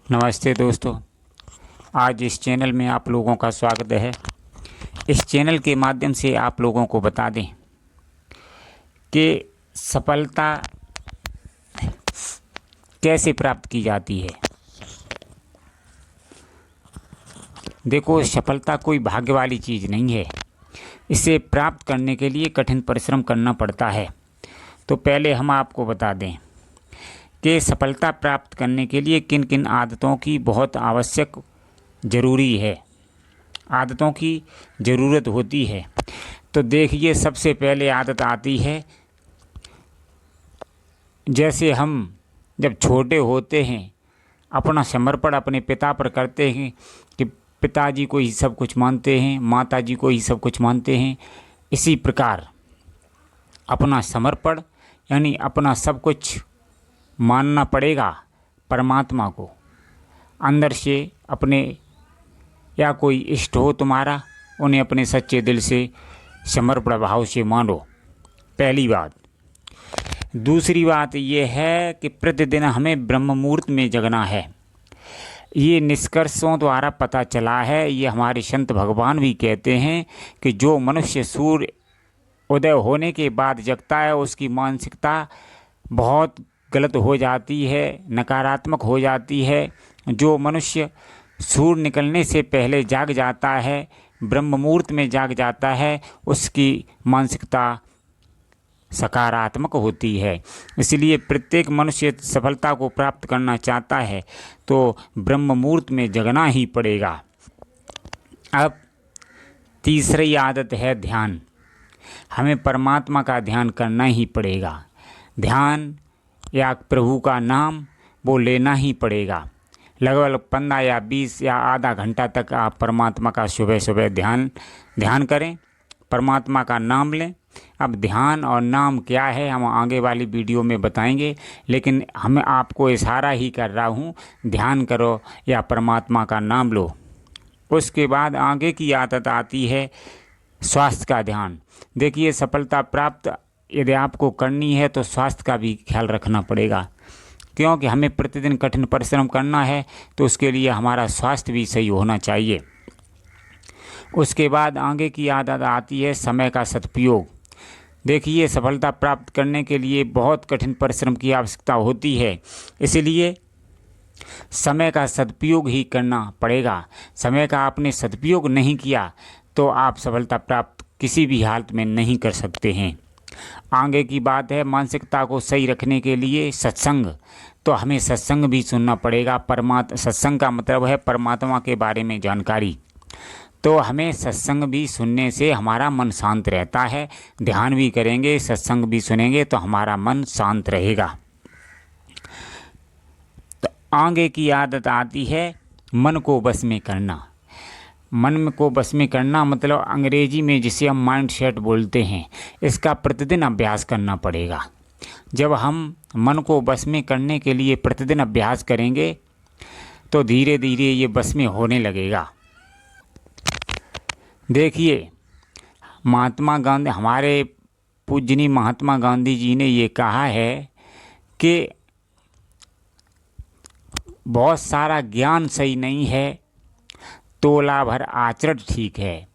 नमस्ते दोस्तों, आज इस चैनल में आप लोगों का स्वागत है। इस चैनल के माध्यम से आप लोगों को बता दें कि सफलता कैसे प्राप्त की जाती है। देखो, सफलता कोई भाग्य वाली चीज़ नहीं है। इसे प्राप्त करने के लिए कठिन परिश्रम करना पड़ता है। तो पहले हम आपको बता दें कि सफलता प्राप्त करने के लिए किन किन आदतों की बहुत आवश्यक ज़रूरी है, आदतों की ज़रूरत होती है। तो देखिए, सबसे पहले आदत आती है, जैसे हम जब छोटे होते हैं अपना समर्पण अपने पिता पर करते हैं कि पिताजी को ही सब कुछ मानते हैं, माताजी को ही सब कुछ मानते हैं। इसी प्रकार अपना समर्पण यानी अपना सब कुछ मानना पड़ेगा परमात्मा को। अंदर से अपने या कोई इष्ट हो तुम्हारा, उन्हें अपने सच्चे दिल से समर्पण भाव से मानो, पहली बात। दूसरी बात यह है कि प्रतिदिन हमें ब्रह्म मुहूर्त में जगना है। ये निष्कर्षों द्वारा पता चला है, ये हमारे संत भगवान भी कहते हैं कि जो मनुष्य सूर्य उदय होने के बाद जगता है उसकी मानसिकता बहुत गलत हो जाती है, नकारात्मक हो जाती है। जो मनुष्य सूर्य निकलने से पहले जाग जाता है, ब्रह्म मुहूर्त में जाग जाता है, उसकी मानसिकता सकारात्मक होती है। इसलिए प्रत्येक मनुष्य सफलता को प्राप्त करना चाहता है तो ब्रह्म मुहूर्त में जगना ही पड़ेगा। अब तीसरी आदत है ध्यान। हमें परमात्मा का ध्यान करना ही पड़ेगा। ध्यान या प्रभु का नाम वो लेना ही पड़ेगा। लगभग 15 या 20 या आधा घंटा तक आप परमात्मा का सुबह सुबह ध्यान करें, परमात्मा का नाम लें। अब ध्यान और नाम क्या है हम आगे वाली वीडियो में बताएंगे, लेकिन हम आपको इशारा ही कर रहा हूँ, ध्यान करो या परमात्मा का नाम लो। उसके बाद आगे की आदत आती है स्वास्थ्य का ध्यान। देखिए, सफलता प्राप्त यदि आपको करनी है तो स्वास्थ्य का भी ख्याल रखना पड़ेगा, क्योंकि हमें प्रतिदिन कठिन परिश्रम करना है तो उसके लिए हमारा स्वास्थ्य भी सही होना चाहिए। उसके बाद आगे की आदत आती है समय का सदुपयोग। देखिए, सफलता प्राप्त करने के लिए बहुत कठिन परिश्रम की आवश्यकता होती है, इसलिए समय का सदुपयोग ही करना पड़ेगा। समय का आपने सदुपयोग नहीं किया तो आप सफलता प्राप्त किसी भी हालत में नहीं कर सकते हैं। आगे की बात है मानसिकता को सही रखने के लिए सत्संग। तो हमें सत्संग भी सुनना पड़ेगा। सत्संग का मतलब है परमात्मा के बारे में जानकारी। तो हमें सत्संग भी सुनने से हमारा मन शांत रहता है। ध्यान भी करेंगे, सत्संग भी सुनेंगे तो हमारा मन शांत रहेगा। तो आगे की आदत आती है मन को बस में करना। मन को बस में करना मतलब अंग्रेजी में जिसे हम माइंड सेट बोलते हैं, इसका प्रतिदिन अभ्यास करना पड़ेगा। जब हम मन को बस में करने के लिए प्रतिदिन अभ्यास करेंगे तो धीरे धीरे ये बस में होने लगेगा। देखिए, महात्मा गांधी, हमारे पूजनीय महात्मा गांधी जी ने ये कहा है कि बहुत सारा ज्ञान सही नहीं है, तोला भर आचरण ठीक है।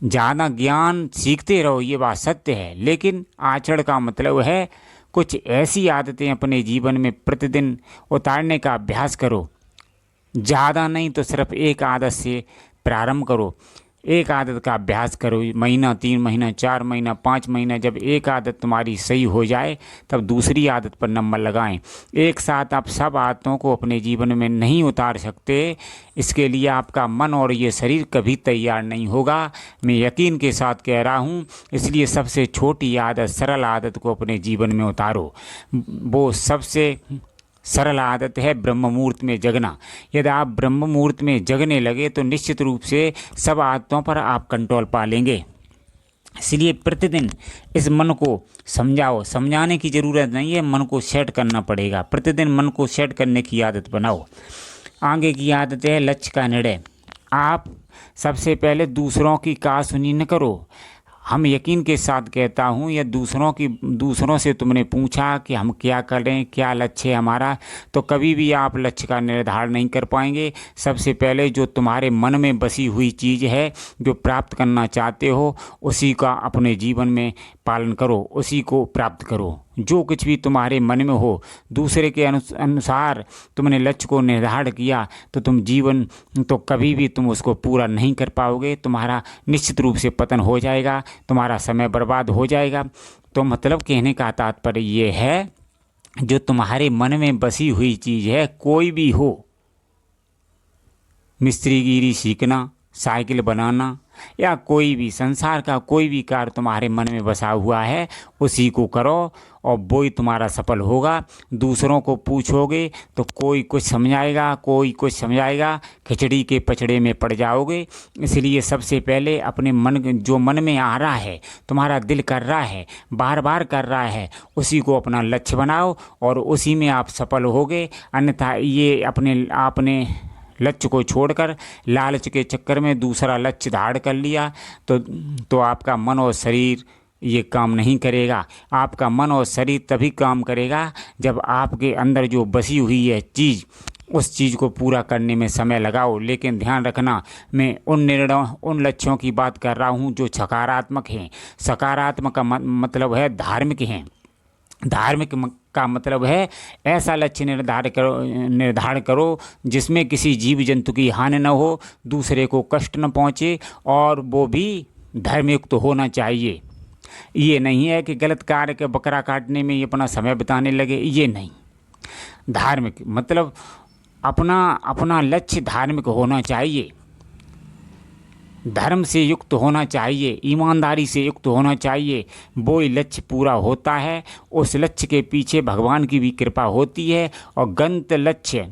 ज़्यादा ज्ञान सीखते रहो, ये बात सत्य है, लेकिन आचरण का मतलब है कुछ ऐसी आदतें अपने जीवन में प्रतिदिन उतारने का अभ्यास करो। ज़्यादा नहीं तो सिर्फ एक आदत से प्रारंभ करो। एक आदत का अभ्यास करो, महीना, 3 महीना, 4 महीना, 5 महीना। जब एक आदत तुम्हारी सही हो जाए तब दूसरी आदत पर नंबर लगाएं। एक साथ आप सब आदतों को अपने जीवन में नहीं उतार सकते, इसके लिए आपका मन और ये शरीर कभी तैयार नहीं होगा। मैं यकीन के साथ कह रहा हूँ। इसलिए सबसे छोटी आदत, सरल आदत को अपने जीवन में उतारो। वो सबसे सरल आदत है ब्रह्म मुहूर्त में जगना। यदि आप ब्रह्म मुहूर्त में जगने लगे तो निश्चित रूप से सब आदतों पर आप कंट्रोल पा लेंगे। इसलिए प्रतिदिन इस मन को समझाओ। समझाने की ज़रूरत नहीं है, मन को सेट करना पड़ेगा। प्रतिदिन मन को सेट करने की आदत बनाओ। आगे की आदत है लक्ष्य का निर्णय। आप सबसे पहले दूसरों की कहासुनी न करो, हम यकीन के साथ कहता हूँ, या दूसरों से तुमने पूछा कि हम क्या करें, क्या लक्ष्य है हमारा, तो कभी भी आप लक्ष्य का निर्धारण नहीं कर पाएंगे। सबसे पहले जो तुम्हारे मन में बसी हुई चीज़ है, जो प्राप्त करना चाहते हो, उसी का अपने जीवन में पालन करो, उसी को प्राप्त करो। जो कुछ भी तुम्हारे मन में हो, दूसरे के अनुसार तुमने लक्ष्य को निर्धारण किया तो कभी भी तुम उसको पूरा नहीं कर पाओगे। तुम्हारा निश्चित रूप से पतन हो जाएगा, तुम्हारा समय बर्बाद हो जाएगा। तो मतलब कहने का तात्पर्य ये है, जो तुम्हारे मन में बसी हुई चीज़ है, कोई भी हो, मिस्त्रीगिरी सीखना, साइकिल बनाना, या कोई भी संसार का कोई भी कार्य तुम्हारे मन में बसा हुआ है, उसी को करो और वो ही तुम्हारा सफल होगा। दूसरों को पूछोगे तो कोई कुछ समझाएगा, कोई कुछ समझाएगा, खिचड़ी के पचड़े में पड़ जाओगे। इसलिए सबसे पहले अपने जो मन में आ रहा है, तुम्हारा दिल कर रहा है, बार बार कर रहा है, उसी को अपना लक्ष्य बनाओ और उसी में आप सफल होगे। अन्यथा ये आपने लक्ष्य को छोड़कर लालच के चक्कर में दूसरा लक्ष्य धारण कर लिया तो आपका मन और शरीर ये काम नहीं करेगा। आपका मन और शरीर तभी काम करेगा जब आपके अंदर जो बसी हुई है चीज़, उस चीज़ को पूरा करने में समय लगाओ। लेकिन ध्यान रखना, मैं उन लक्ष्यों की बात कर रहा हूँ जो सकारात्मक हैं। सकारात्मक का मतलब है धार्मिक हैं। धार्मिक का मतलब है ऐसा लक्ष्य निर्धारण करो जिसमें किसी जीव जंतु की हानि न हो, दूसरे को कष्ट न पहुँचे, और वो भी धर्मयुक्त होना चाहिए। ये नहीं है कि गलत कार्य के बकरा काटने में ये अपना समय बिताने लगे, ये नहीं। धार्मिक मतलब अपना लक्ष्य धार्मिक होना चाहिए, धर्म से युक्त होना चाहिए, ईमानदारी से युक्त होना चाहिए। वो लक्ष्य पूरा होता है, उस लक्ष्य के पीछे भगवान की भी कृपा होती है। और गंत लक्ष्य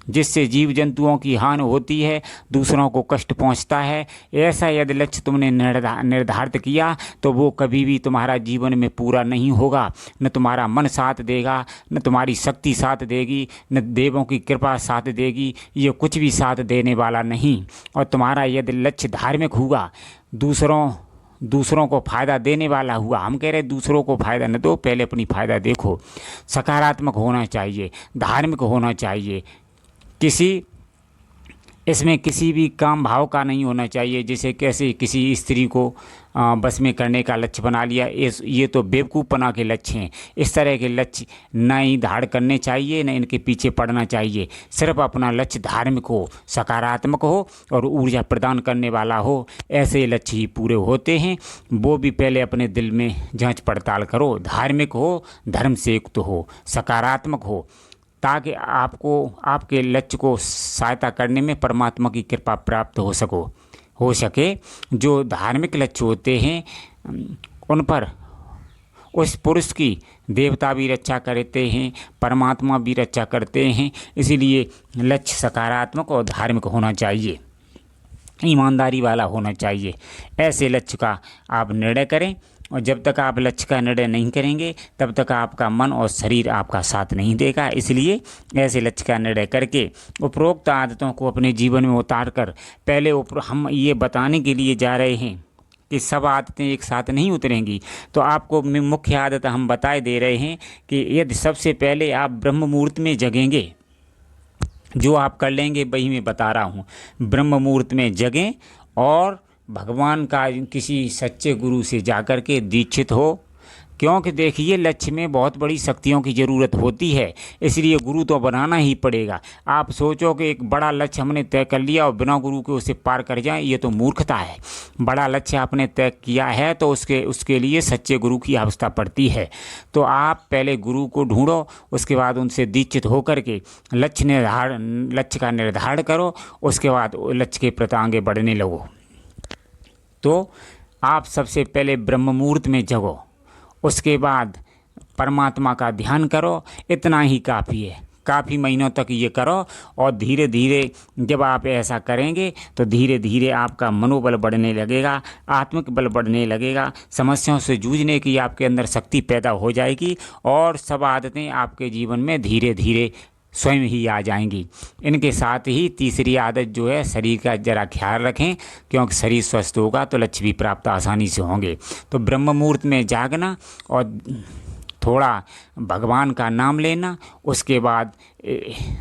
जिससे जीव जंतुओं की हानि होती है, दूसरों को कष्ट पहुंचता है, ऐसा यदि लक्ष्य तुमने निर्धारित किया तो वो कभी भी तुम्हारा जीवन में पूरा नहीं होगा। न तुम्हारा मन साथ देगा, न तुम्हारी शक्ति साथ देगी, न देवों की कृपा साथ देगी, ये कुछ भी साथ देने वाला नहीं। और तुम्हारा यदि लक्ष्य धार्मिक हुआ, दूसरों को फ़ायदा देने वाला हुआ, हम कह रहे दूसरों को फ़ायदा न दो, पहले अपनी फ़ायदा देखो। सकारात्मक होना चाहिए, धार्मिक होना चाहिए, इसमें किसी भी काम भाव का नहीं होना चाहिए। जैसे कैसे किसी स्त्री को बस में करने का लक्ष्य बना लिया, ये तो बेवकूफ़पना के लक्ष्य हैं। इस तरह के लक्ष्य न ही धारण करने चाहिए, न इनके पीछे पड़ना चाहिए। सिर्फ अपना लक्ष्य धार्मिक हो, सकारात्मक हो और ऊर्जा प्रदान करने वाला हो, ऐसे लक्ष्य ही पूरे होते हैं। वो भी पहले अपने दिल में जांच पड़ताल करो, धार्मिक हो, धर्म से युक्त हो, सकारात्मक हो, ताकि आपको आपके लक्ष्य को सहायता करने में परमात्मा की कृपा प्राप्त हो सके। जो धार्मिक लक्ष्य होते हैं उन पर उस पुरुष की देवता भी रक्षा करते हैं, परमात्मा भी रक्षा करते हैं। इसीलिए लक्ष्य सकारात्मक और धार्मिक होना चाहिए, ईमानदारी वाला होना चाहिए। ऐसे लक्ष्य का आप निर्णय करें, और जब तक आप लक्ष्य का निर्णय नहीं करेंगे तब तक आपका मन और शरीर आपका साथ नहीं देगा। इसलिए ऐसे लक्ष्य का निर्णय करके उपरोक्त आदतों को अपने जीवन में उतार कर, पहले हम ये बताने के लिए जा रहे हैं कि सब आदतें एक साथ नहीं उतरेंगी, तो आपको मुख्य आदत हम बताए दे रहे हैं कि यदि सबसे पहले आप ब्रह्म मुहूर्त में जगेंगे, जो आप कर लेंगे वही मैं बता रहा हूँ। ब्रह्म मुहूर्त में जगें और भगवान का किसी सच्चे गुरु से जाकर के दीक्षित हो, क्योंकि देखिए लक्ष्य में बहुत बड़ी शक्तियों की ज़रूरत होती है, इसलिए गुरु तो बनाना ही पड़ेगा। आप सोचो कि एक बड़ा लक्ष्य हमने तय कर लिया और बिना गुरु के उसे पार कर जाएं, ये तो मूर्खता है। बड़ा लक्ष्य आपने तय किया है तो उसके लिए सच्चे गुरु की आवश्यकता पड़ती है। तो आप पहले गुरु को ढूंढो, उसके बाद उनसे दीक्षित होकर के लक्ष्य का निर्धारण करो, उसके बाद लक्ष्य के प्रति आगे बढ़ने लगो। तो आप सबसे पहले ब्रह्म मुहूर्त में जगो, उसके बाद परमात्मा का ध्यान करो, इतना ही काफ़ी है। काफ़ी महीनों तक ये करो और धीरे धीरे जब आप ऐसा करेंगे तो धीरे धीरे आपका मनोबल बढ़ने लगेगा, आत्मिक बल बढ़ने लगेगा, समस्याओं से जूझने की आपके अंदर शक्ति पैदा हो जाएगी और सब आदतें आपके जीवन में धीरे धीरे स्वयं ही आ जाएंगी। इनके साथ ही तीसरी आदत जो है, शरीर का ज़रा ख्याल रखें, क्योंकि शरीर स्वस्थ होगा तो लक्ष्य भी प्राप्त आसानी से होंगे। तो ब्रह्म मुहूर्त में जागना और थोड़ा भगवान का नाम लेना, उसके बाद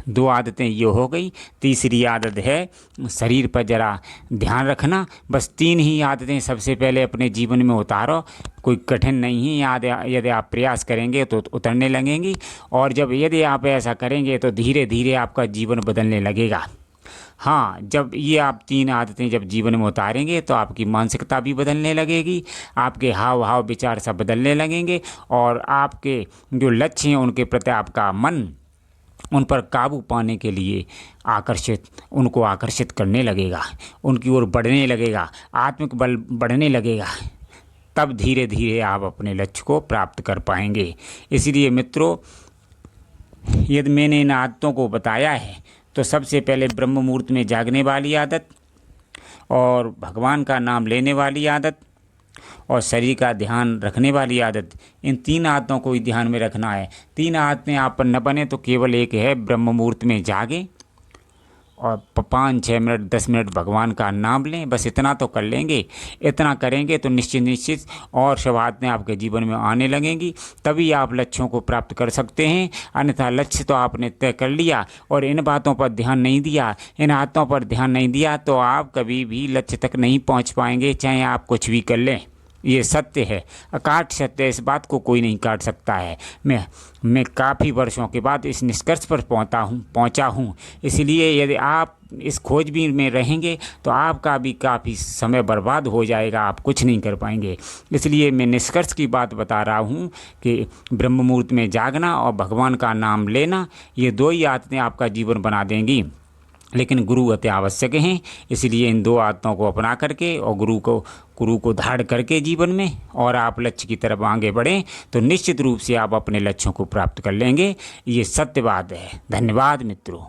2 आदतें ये हो गई। तीसरी आदत है शरीर पर ज़रा ध्यान रखना। बस 3 ही आदतें सबसे पहले अपने जीवन में उतारो, कोई कठिन नहीं है। यदि आप प्रयास करेंगे तो उतरने लगेंगी, और यदि आप ऐसा करेंगे तो धीरे धीरे आपका जीवन बदलने लगेगा। हाँ, जब ये आप 3 आदतें जब जीवन में उतारेंगे तो आपकी मानसिकता भी बदलने लगेगी, आपके हाव भाव विचार सब बदलने लगेंगे, और आपके जो लक्ष्य हैं उनके प्रति आपका मन उन पर काबू पाने के लिए उनको आकर्षित करने लगेगा, उनकी ओर बढ़ने लगेगा, आत्मिक बल बढ़ने लगेगा। तब धीरे धीरे आप अपने लक्ष्य को प्राप्त कर पाएंगे। इसलिए मित्रों, यदि मैंने इन आदतों को बताया है तो सबसे पहले ब्रह्म मुहूर्त में जागने वाली आदत, और भगवान का नाम लेने वाली आदत, और शरीर का ध्यान रखने वाली आदत, इन 3 आदतों को ही ध्यान में रखना है। 3 आदतें आप पर न बने तो केवल एक है, ब्रह्म मुहूर्त में जागें और 5-6 मिनट 10 मिनट भगवान का नाम लें। बस इतना तो कर लेंगे। इतना करेंगे तो निश्चित और सब आदतें आपके जीवन में आने लगेंगी, तभी आप लक्ष्यों को प्राप्त कर सकते हैं। अन्यथा लक्ष्य तो आपने तय कर लिया और इन बातों पर ध्यान नहीं दिया, इन आदतों पर ध्यान नहीं दिया, तो आप कभी भी लक्ष्य तक नहीं पहुँच पाएंगे, चाहे आप कुछ भी कर लें। ये सत्य है, अकाट सत्य है, इस बात को कोई नहीं काट सकता है। मैं काफ़ी वर्षों के बाद इस निष्कर्ष पर पहुंचा हूं। इसलिए यदि आप इस खोजबीन में रहेंगे तो आपका भी काफ़ी समय बर्बाद हो जाएगा, आप कुछ नहीं कर पाएंगे। इसलिए मैं निष्कर्ष की बात बता रहा हूं कि ब्रह्म मुहूर्त में जागना और भगवान का नाम लेना, ये 2 ही आदतें आपका जीवन बना देंगी। लेकिन गुरु अति आवश्यक हैं, इसलिए इन 2 आदतों को अपना करके और गुरु को धारण करके जीवन में और आप लक्ष्य की तरफ आगे बढ़ें तो निश्चित रूप से आप अपने लक्ष्यों को प्राप्त कर लेंगे। ये सत्य बात है। धन्यवाद मित्रों।